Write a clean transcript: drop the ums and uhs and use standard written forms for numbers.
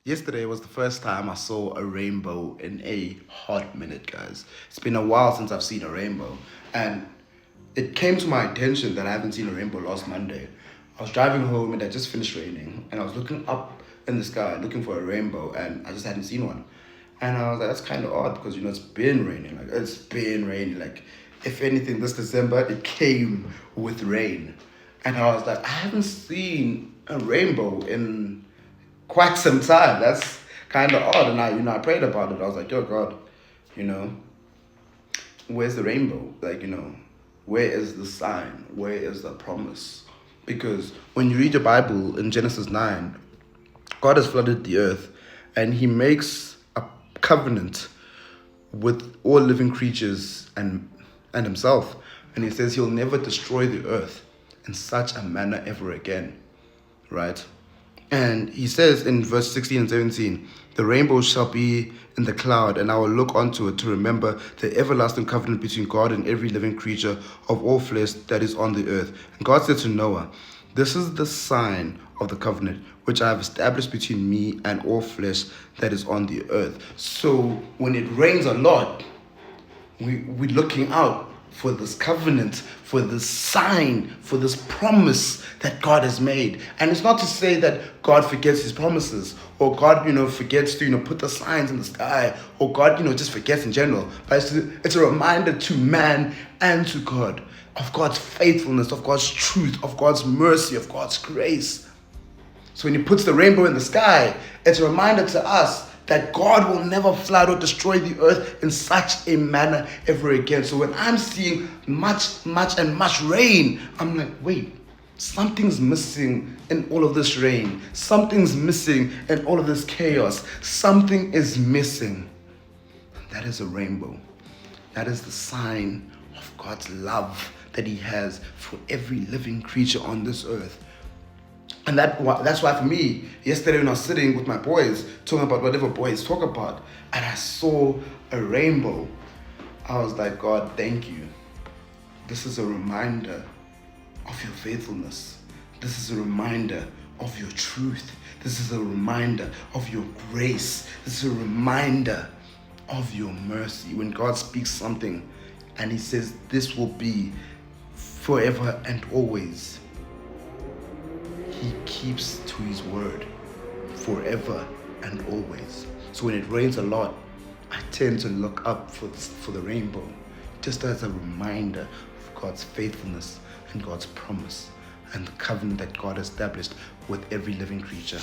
Yesterday was the first time I saw a rainbow in a hot minute, guys. It's been a while since I've seen a rainbow, and it came to my attention that I haven't seen a rainbow last Monday. I was driving home and it just finished raining, and I was looking up in the sky looking for a rainbow, and I just hadn't seen one. And I was like, that's kind of odd because it's been raining. Like, if anything, this December it came with rain, and I was like, I haven't seen a rainbow in quite some time. That's kind of odd. And I prayed about it. I was like, yo, God, you know, where's the rainbow? Where is the sign? Where is the promise? Because when you read your Bible in Genesis 9, God has flooded the earth and he makes a covenant with all living creatures and himself. And he says he'll never destroy the earth in such a manner ever again, right? And he says in verse 16 and 17, the rainbow shall be in the cloud, and I will look onto it to remember the everlasting covenant between God and every living creature of all flesh that is on the earth. And God said to Noah, this is the sign of the covenant which I have established between me and all flesh that is on the earth. So when it rains a lot, we're looking out for this covenant, for this sign, for this promise that God has made. And it's not to say that God forgets his promises, or God, forgets to, put the signs in the sky, or God, just forgets in general. But it's a reminder to man and to God of God's faithfulness, of God's truth, of God's mercy, of God's grace. So when he puts the rainbow in the sky, it's a reminder to us that God will never flood or destroy the earth in such a manner ever again. So when I'm seeing much rain, I'm like, wait, something's missing in all of this rain. Something's missing in all of this chaos. Something is missing. That is a rainbow. That is the sign of God's love that he has for every living creature on this earth. And that's why for me, yesterday when I was sitting with my boys, talking about whatever boys talk about, and I saw a rainbow, I was like, God, thank you. This is a reminder of your faithfulness. This is a reminder of your truth. This is a reminder of your grace. This is a reminder of your mercy. When God speaks something and he says, this will be forever and always, he keeps to his word forever and always. So when it rains a lot, I tend to look up for the rainbow, just as a reminder of God's faithfulness and God's promise and the covenant that God established with every living creature.